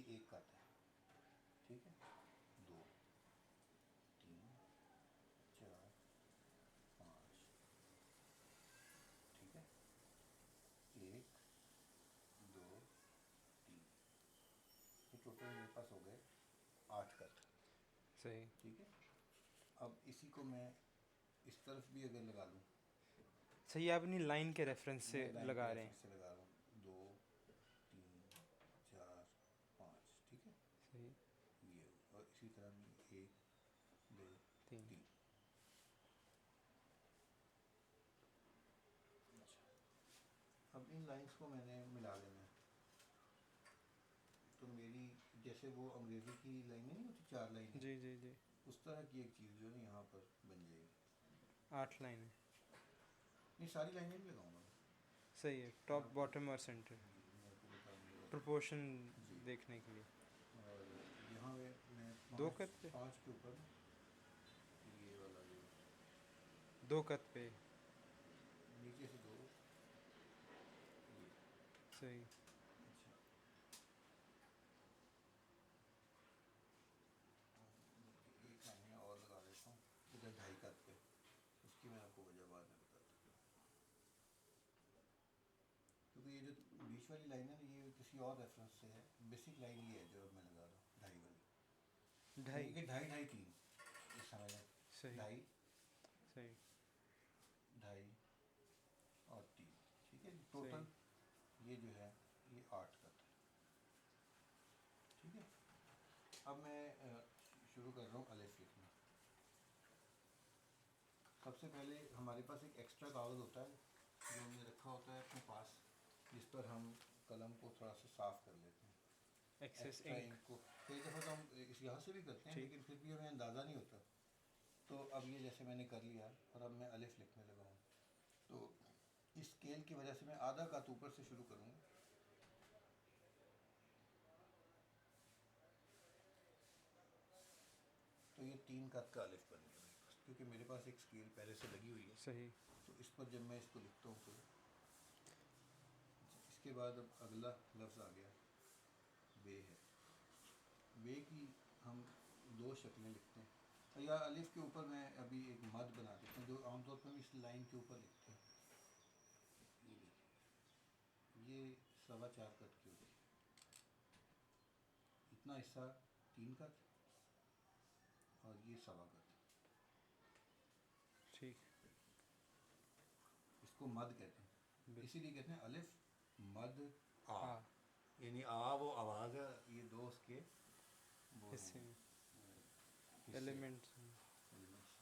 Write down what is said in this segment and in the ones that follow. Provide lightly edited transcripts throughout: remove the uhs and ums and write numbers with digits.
एक कट है, ठीक है। 2 3 4 5, ठीक है। 1 2 3, ये टोटल मेरे पास हो गए 8 कट, सही ठीक है। अब इसी को मैं इस तरफ भी अगर लगा लूँ, सही। आप अपनी लाइन के रेफरेंस से मैं लाइन के लगा रहे हैं। रेफरेंस से लगा रहा हूँ, 2 3 4 5, ठीक है। सही। ये और इसी तरह मैं 1 2 3। 3। अच्छा, अब इन लाइंस को मैंने मिला लेना है। तो मेरी जैसे वो अंग्रेज़ी की लाइनें नहीं होती, 4 लाइनें, जी जी जी। उस तरह की एक चीज़ जो है यहाँ पर बन जाएगी। 8 लाइन है। नहीं, सारी लाइनें भी लगाऊंगा मैं। सही है, मैं टॉप आपको, बॉटम और सेंटर जी मैं आपको बताऊंगा प्रोपोर्शन जी। देखने के लिए। और यहाँ पे मैं 2 5 कत पे। 5 के ऊपर ना, ये वाला जो 2 कत पे। नीचे से 2, ये। सही। अच्छा, बल्कि एक लाइन और लगा देता हूँ इधर 2.5 कत पे, उसकी मैं आपको वजह बाद में बताता हूँ। क्योंकि ये जो बीच वाली लाइन है ना, ये किसी और रेफरेंस से है। बेसिक लाइन ये है जो मैं लगा रहा हूँ, 2.5 वाली, यानी 2.5। कि 2.5 2.5 3, इस समय में सही। 2.5 सही। 2.5 और 3, ठीक है। सही। टोटल ये जो है ये 8 कट है, ठीक है। अब मैं शुरू कर रहा हूँ अलिफ लिखना। सबसे पहले हमारे पास एक एक्स्ट्रा कागज़ होता है जो हमने रखा होता है अपने पास, जिस पर हम कलम को थोड़ा सा साफ़ कर लेते हैं, एक्सेस एक्स्ट्रा इंक। इंक को। कई दफ़ा तो हम इस यहाँ से भी करते हैं, ठीक। लेकिन फिर भी हमें अंदाज़ा नहीं होता। तो अब ये जैसे मैंने कर लिया और अब मैं अलिफ लिखने लगा हूँ। तो इस स्केल की वजह से मैं आधा कत ऊपर से शुरू करूँगा। तो ये 3 कत का अलिफ बन गया मेरे पास, क्योंकि मेरे पास एक स्केल पहले से लगी हुई है। सही। तो इस पर जब मैं इसको लिखता हूँ तो इसके बाद अब अगला लफ्ज़ आ गया बे है। बे की हम 2 शक्लें लिखते हैं, और या अलिफ के ऊपर मैं अभी एक मद बना देता हूँ जो आमतौर पर हम इस लाइन के ऊपर लिखते हैं। ये देखिए, ये 4.25 कट की होती है। इतना हिस्सा 3 कट और ये 1.25 कट, ठीक। इसको मद कहते हैं। बिल। इसीलिए कहते हैं अलिफ मद आ, आ। यानी आ वो आवाज़ है, ये 2 उसके वो हैं हिस्से में। हिस्से, एलिमेंट्स। एलिमेंट्स।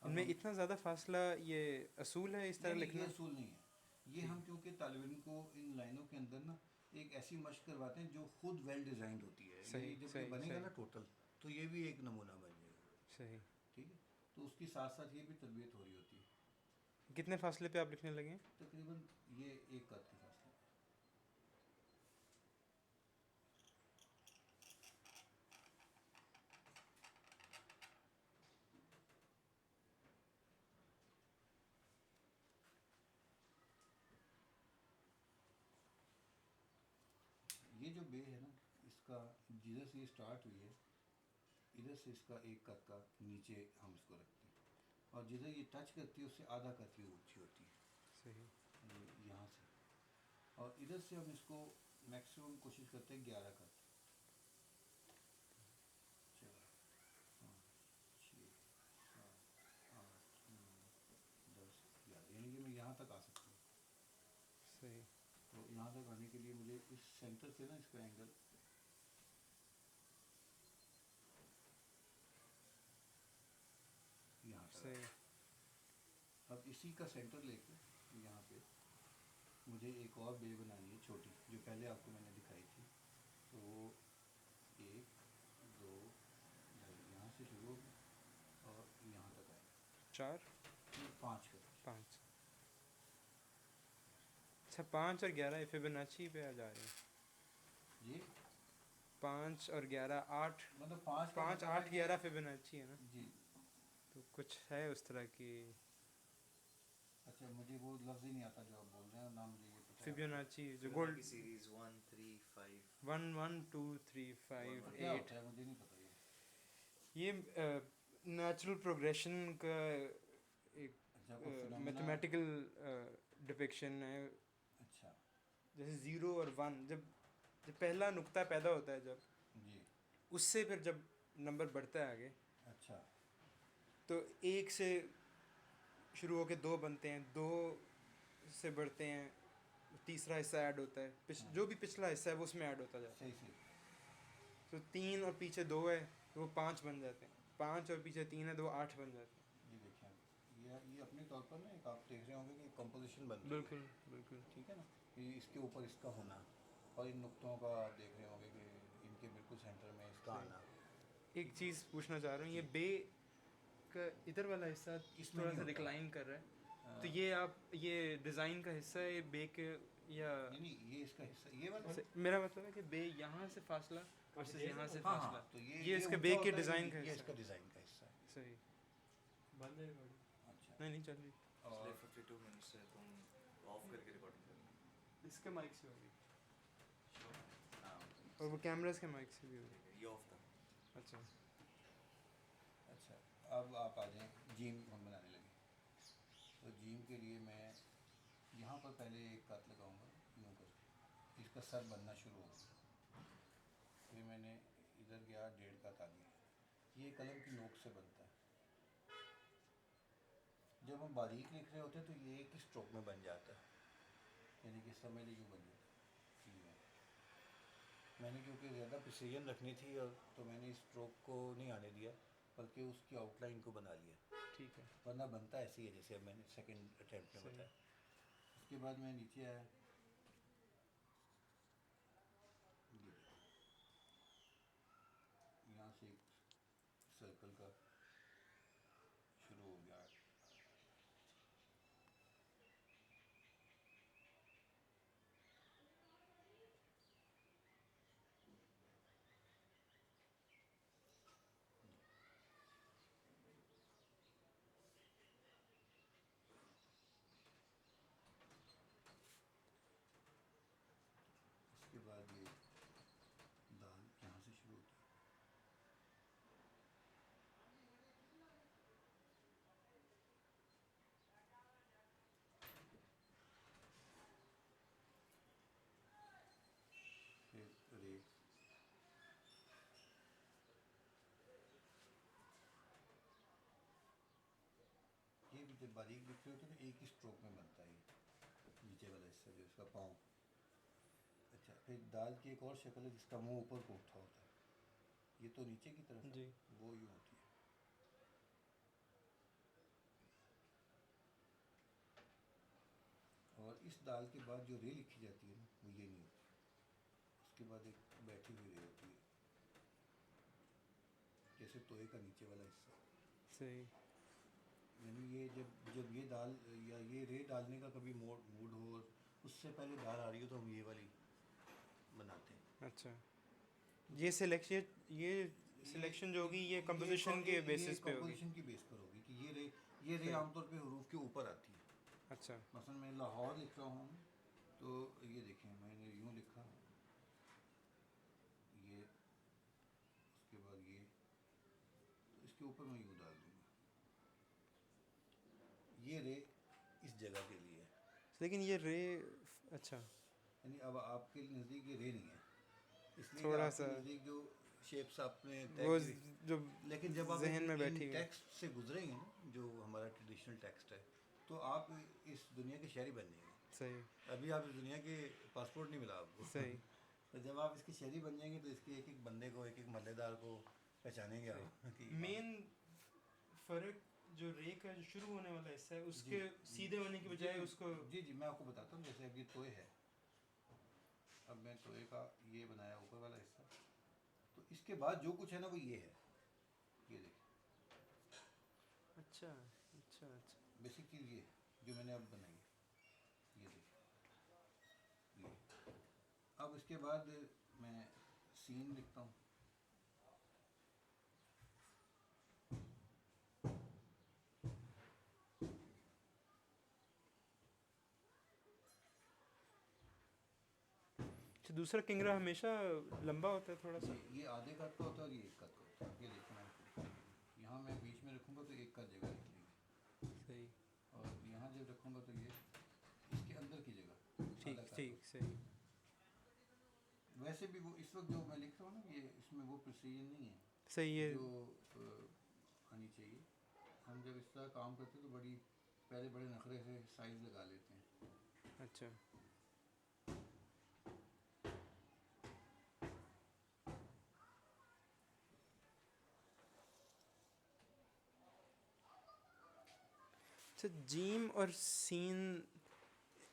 अब इनमें हम, इतना ज़्यादा फासला ये असूल है इस नहीं तरह नहीं, ये लिखना। असूल नहीं है। ये ठीक हम है। क्योंकि तालिब इल्म को इन लाइनों के अंदर ना एक ऐसी मशक करवाते हैं जो खुद वेल डिज़ाइंड होती है। ये सही जब ये सही बनेगा सही। ना टोटल, तो ये भी एक नमूना बन जाएगा, सही। ठीक है। तो उसके साथ साथ ये भी तरबियत हो रही होती है। कितने फासले पे आप लिखने लगे हैं? तकरीबन ये एक कद के फासले पे। ये जो बे है ना, इसका जिधर से ये स्टार्ट हुई है, इधर से इसका एक कद का नीचे हम इसको रखते हैं, और जिधर ये टच करती है उससे आधा कद की ऊँची होती है, सही। ये यहाँ से। और इधर से हम इसको मैक्सिमम कोशिश करते हैं 11 कद, 4 5 6 7 8 9 10 11, यानी कि मैं यहाँ तक आ सकता हूँ। सही। तो यहाँ तक आने के लिए मुझे इस सेंटर से ना इसका एंगल यहाँ तक सही। आता है। अब इसी का सेंटर लेके यहाँ पे मुझे एक और बे बनानी है छोटी, जो पहले आपको मैंने दिखाई थी। तो वो 1 2 ढाई यहाँ से शुरू होगी और यहाँ तक आएगा। 4। ये 5 का, 5। अच्छा, 5 और 11 फिबोनाची पे आ जा रहे हैं। ये 5 और 11 8। मतलब 5 का 5 मतलब है 8 कि 11 फिबोनाची है ना। जी। तो कुछ है उस तरह की। अच्छा, मुझे वो लफ्ज़ ही नहीं आता जो आप बोल रहे हैं, ना मुझे ये पता फिबोनाची जो गोल्ड की सीरीज 1 3 5 1 1 2 3 5 क्या 8 होता है मुझे नहीं पता ये। ये नेचुरल प्रोग्रेशन का एक अच्छा कोई phenomena- मैथमेटिकल डिपिक्शन है। अच्छा जैसे ज़ीरो और वन, जब जब पहला नुक्ता पैदा होता है, जब जी उससे फिर जब नंबर बढ़ता है आगे, अच्छा तो एक से शुरू होकर दो बनते हैं, दो से बढ़ते हैं, तीसरा हिस्सा ऐड होता है, हाँ। जो भी पिछला हिस्सा है वो उसमें ऐड होता जाता है। सही सही तो तीन और पीछे दो है तो वो पाँच बन जाते हैं, पाँच और पीछे तीन है तो वो आठ बन जाते हैं। ये देखिए आप, ये अपने तौर पर ना एक आप देख रहे होंगे कि कंपोजिशन बन रही है, बिल्कुल बिल्कुल। ठीक है ना, कि इसके ऊपर इसका होना, और इन नुक्तों का आप देख रहे होंगे कि इनके बिल्कुल सेंटर में इसका सही। आना। एक चीज़ पूछना चाह रहा हूँ, ये जी। बे का इधर वाला हिस्सा इसमें थोड़ा नहीं सा होता। डिक्लाइन कर रहा है, अ, तो ये आप ये डिज़ाइन का हिस्सा है ये बे के, या नहीं ये इसका हिस्सा ये वाला है। मेरा मतलब है कि बे यहाँ से फासला वर्सेस यहाँ से हाँ फासला, हाँ, तो ये इसके ऊंचा बे के होता है, डिज़ाइन का ये हिस्सा इसका है। डिज़ाइन का हिस्सा है। सही। बंद है रिकॉर्डिंग? अच्छा नहीं नहीं चल रही। पिछले और 52 मिनट्स से तुम ऑफ करके रिकॉर्डिंग कर रहे इसके माइक से होगी हो। हाँ और वो कैमरास के माइक से भी होगी। ठीक है, ये ऑफ था। अच्छा अच्छा अब आप आ जाएँ, जीम हम बनाने लगे। तो जीम के लिए मैं यहाँ पर पहले एक कट लगाऊंगा यूँ करके, इसका सर बनना शुरू होगा। फिर मैंने इधर गया, डेढ़ कट आ गया। ये कलम की नोक से बनता है। जब हम बारीक लिख रहे होते हैं तो ये एक स्ट्रोक में बन जाता है, यानी कि समझ लीजिए बन जाता है। मैंने क्योंकि ज़्यादा प्रिसीजन रखनी थी, और तो मैंने इस स्ट्रोक को नहीं आने दिया, बल्कि उसकी आउटलाइन को बना लिया, ठीक है। वरना बनता ऐसे ही है जैसे अब मैंने सेकंड अटैम्प्ट में सही। बताया। उसके बाद मैं नीचे आया, ये देखो, यहाँ से एक सर्कल का शुरू हो गया। उसके बाद ये दाल यहाँ से शुरू होती है। फिर रे, ये भी जब बारीक लिख रहे होते हैं तो एक ही स्ट्रोक में बनता है, ये नीचे वाला हिस्सा जो इसका पाँव। अच्छा फिर दाल की एक और शक्ल है जिसका मुंह ऊपर को उठा होता है, ये तो नीचे की तरफ है, जी। वो यूँ होती है। और इस दाल के बाद जो रे लिखी जाती है ना, वो ये नहीं होती। उसके बाद एक बैठी हुई रे होती है, जैसे तोए का नीचे वाला हिस्सा। सही। यानी ये जब जब ये दाल या ये रे डालने का कभी मूड हो और उससे पहले दाल आ रही हो, तो हम ये वाली बनाते हैं। अच्छा, ये सिलेक्शन जो होगी ये कंपोजिशन के बेसिस पे होगी। कंपोजिशन की बेस पर होगी कि ये रे आमतौर पे हरूफ के ऊपर आती है। अच्छा मसलन मैं लाहौर लिख रहा हूँ, तो ये देखें मैंने यूँ लिखा, ये उसके बाद ये, तो इसके ऊपर मैं यूँ डाल दूँगा, ये रे इस जगह के लिए है। लेकिन ये रे, अच्छा यानी अब आपके नज़दीक ये रे नहीं है, इसलिए कि थोड़ा आपके सा नज़दीक जो शेप्स आपने तय वो की, जो लेकिन जब आप जहन में बैठी इन हुई। टेक्स्ट से गुजरेंगे ना, जो हमारा ट्रेडिशनल टेक्स्ट है, तो आप इस दुनिया के शहरी बन जाएंगे। सही अभी आप इस दुनिया के पासपोर्ट नहीं मिला आपको। सही। तो जब आप इसके शहरी बन जाएंगे तो इसके एक एक बंदे को, एक एक मल्लेदार को पहचानेंगे आप कि मेन फर्क जो रे का जो शुरू होने वाला हिस्सा है उसके जी, सीधे होने की बजाय उसको, जी जी मैं आपको बताता हूँ। जैसे अब ये तोय है, अब मैं तोय का ये बनाया ऊपर वाला हिस्सा, तो इसके बाद जो कुछ है ना वो ये है, ये देखिए अच्छा अच्छा अच्छा बेसिक चीज़ ये है जो मैंने अब बनाई है, ये देखिए ये। अब इसके बाद मैं सीन लिखता हूँ। अच्छा दूसरा किंगरा हमेशा लंबा होता है थोड़ा सा। ये आधे कद का होता है और ये एक कद का होता है। ये देखो मैं आपको यहाँ मैं बीच में रखूँगा तो एक कद जगह निकलेगी, सही और यहाँ जब रखूँगा तो ये इसके अंदर की जगह ठीक आधा कद ठीक होता सही। है। वैसे भी वो इस वक्त जो मैं लिख रहा हूँ ना, ये इसमें वो प्रिसीजन नहीं है सही है। जो आनी चाहिए। हम जब इस तरह काम करते हैं तो बड़ी पहले बड़े नखरे से साइज लगा लेते हैं। अच्छा अच्छा जीम और सीन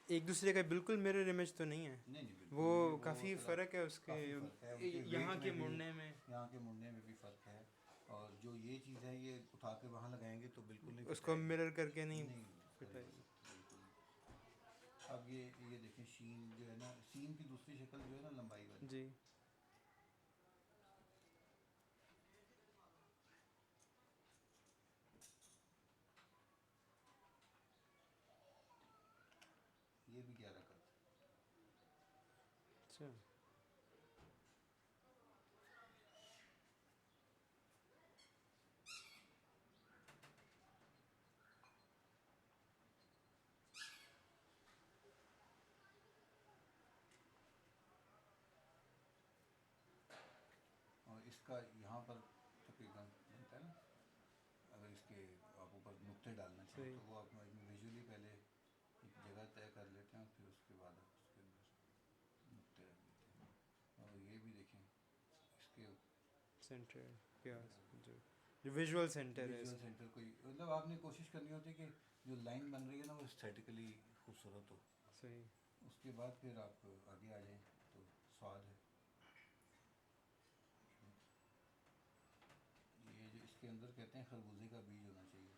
एक दूसरे का बिल्कुल मिरर इमेज तो नहीं है। नहीं नहीं बिल्कुल वो नहीं, काफ़ी थोड़ा- फ़र्क है उसके काफ़ी फ़र्क है, उनके यहाँ weight के में भी- मुड़ने में। यहाँ के मुड़ने में भी फ़र्क है। और जो ये चीज़ है ये उठा के वहाँ लगाएंगे तो बिल्कुल नहीं उसको फिट मिरर करके आएगी। नहीं नहीं फिट खड़ी हो आएगी। सकती, बिल्कुल नहीं। अब ये देखें शीन जो है ना, सीन की दूसरी शक्ल जो है ना लंबाई वाली, जी ये भी 11 कद। अच्छा और इसका यहाँ पर तकरीबन बनता है ना, अगर इसके आप ऊपर नुक्ते डालना चाहें सही। तो वो आप विजुअली पहले एक जगह तय कर लेते हैं और फिर उसके बाद आप उसके अंदर नुक्ते रख देते हैं। और ये भी देखें इसके सेंटर क्या जो जो विजुअल सेंटर है विजुअल इसका। सेंटर कोई मतलब आपने कोशिश करनी होती है कि जो लाइन बन रही है ना वो एस्थेटिकली खूबसूरत हो। सही उसके बाद फिर आप आगे आ जाएं तो स्वाद है। ये जो इसके अंदर कहते हैं खरबूजे का बीज होना चाहिए,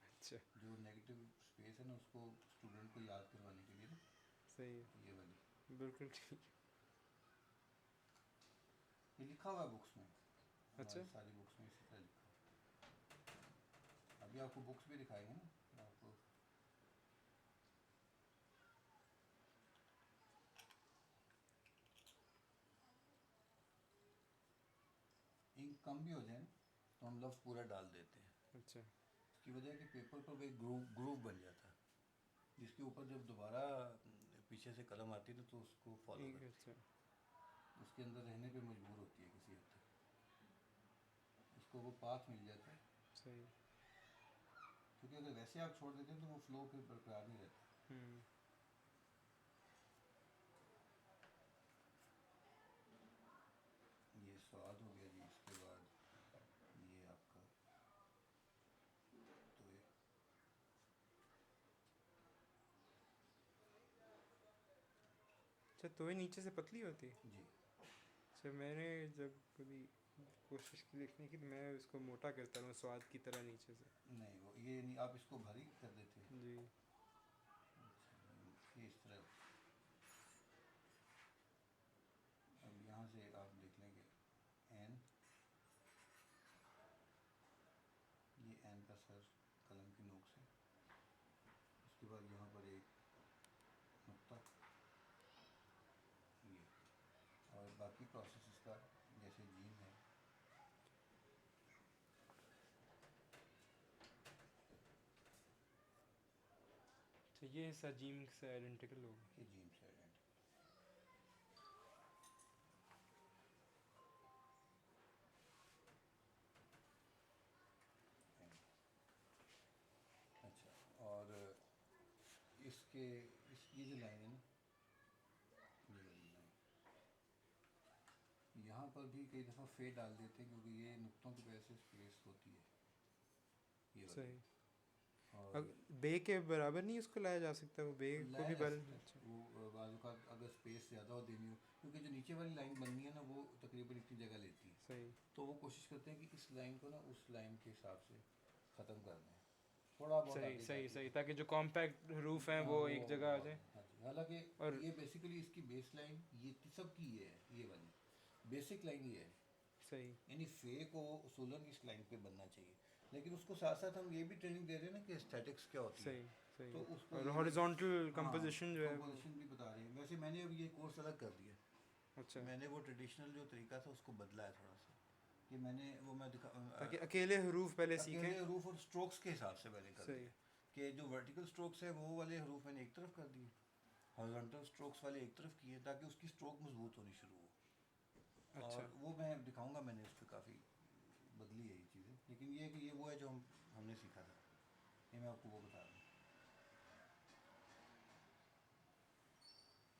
अच्छा जो नेगेटिव स्पेस है ना उसको स्टूडेंट को याद करवाने के लिए ना, सही है ये वाली बिल्कुल ठीक। ये लिखा हुआ है बुक्स में, अच्छा हमारी सारी बुक्स में इसी तरह लिखा है। अभी आपको बुक्स भी दिखाएंगे ना आपको। इंक कम भी हो जाए ना तो हम लफ्ज़ पूरा डाल देते हैं। अच्छा इसकी वजह है कि पेपर पर कोई ग्रूव बन जाता है, जिसके ऊपर जब दोबारा पीछे से कलम आती है ना तो उसको फॉलो एक करती अच्छा है, उसके अंदर रहने पे मजबूर होती है किसी हद तक, उसको वो पाथ मिल जाता है। सही क्योंकि अगर वैसे आप छोड़ देते हैं तो वो फ्लो फिर बरकरार नहीं रहता। हम्म ये स्वाद हो गया जी। इसके बाद ये आपका तो ये अच्छा तो ये नीचे से पतली होती है। जी अच्छा मैंने जब कभी कोशिश की लिखने की तो मैं उसको मोटा करता हूँ स्वाद की तरह नीचे से। नहीं वो ये नहीं, आप इसको भारी कर देते हैं। जी ये इस तरह। अब यहाँ से आप देख लेंगे एन, ये एन का सर कलम की नोक से, उसके बाद यहाँ पर एक नुक्ता, ये, और बाकी प्रोसेस इसका जैसे जीन है। अच्छा ये हिस्सा जीम से आइडेंटिकल होगा। ये जीन से आइडेंटिटी। अच्छा और इसके ये जो लाइन है ना, ये वाली लाइन, यहाँ पर भी कई दफ़ा फेड डाल देते हैं क्योंकि ये नुक्तों की वजह से स्पेस होती है ये वाली। सही और बे के बराबर नहीं उसको लाया जा सकता वो बे को लाया भी जा बैलेंस। सकता अच्छा है वो बाजू का, अगर स्पेस ज़्यादा हो देनी हो, क्योंकि जो नीचे वाली लाइन बननी है ना वो तकरीबन इतनी जगह लेती है, सही तो वो कोशिश करते हैं कि इस लाइन को ना उस लाइन के हिसाब से ख़त्म कर दें, थोड़ा बहुत सही आगे सही जाके। सही ताकि जो कॉम्पैक्ट रूफ हैं हाँ, वो एक जगह आ जाए। हाँ जी। हालांकि और ये बेसिकली इसकी बेस लाइन ये सब की ये है, ये वाली बेसिक लाइन ये है, सही यानी फे को उसूलन इस लाइन पे बनना चाहिए। लेकिन उसको साथ साथ हम ये भी ट्रेनिंग दे रहे हैं ना कि एस्थेटिक्स क्या होती है। सही सही तो है। उसको और ये- हॉरिजॉन्टल कंपोजिशन जो है वो कंपोजिशन भी बता रही है। वैसे मैंने अब ये कोर्स अलग कर दिया। अच्छा, मैंने वो ट्रेडिशनल जो तरीका था उसको बदला है थोड़ा सा, कि मैंने वो मैं दिखा ताकि अकेले हरूफ पहले अकेले सीखें। हरूफ और स्ट्रोक्स के हिसाब से मैंने कर सही। दिया, कि जो वर्टिकल स्ट्रोक्स है वो वाले हरूफ मैंने एक तरफ कर दिए, हॉरिजॉन्टल स्ट्रोक्स वाले एक तरफ किए, ताकि उसकी स्ट्रोक मजबूत होनी शुरू हो। अच्छा, और वो मैं दिखाऊंगा, मैंने उस पर काफ़ी बदली है ये चीज़ें, लेकिन ये है कि ये वो है जो हमने सीखा था, ये मैं आपको वो बता रहा हूँ।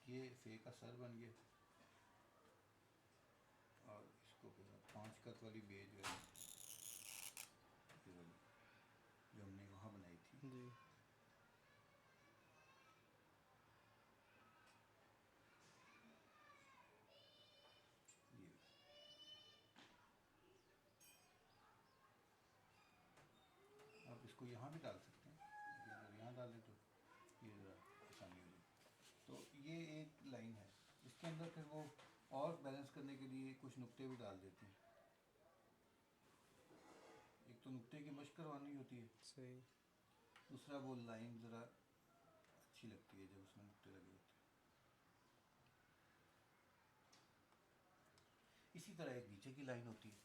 ये फे का सर बन गया, और इसको फिर 5 कत वाली बे जो है, ये वाली जो हमने वहाँ बनाई थी, जी, ये आप इसको यहाँ भी डाल सकते हैं, लेकिन अगर यहाँ डालें तो ये ज़रा आसानी हो जाएगी। तो ये एक लाइन है, इसके अंदर फिर वो और बैलेंस करने के लिए कुछ नुक्ते भी डाल देते हैं। एक तो नुक्ते की मशक करवानी होती है, सही। दूसरा वो लाइन ज़रा अच्छी लगती है जब उसमें नुक्ते लगे होते हैं। इसी तरह एक नीचे की लाइन होती है,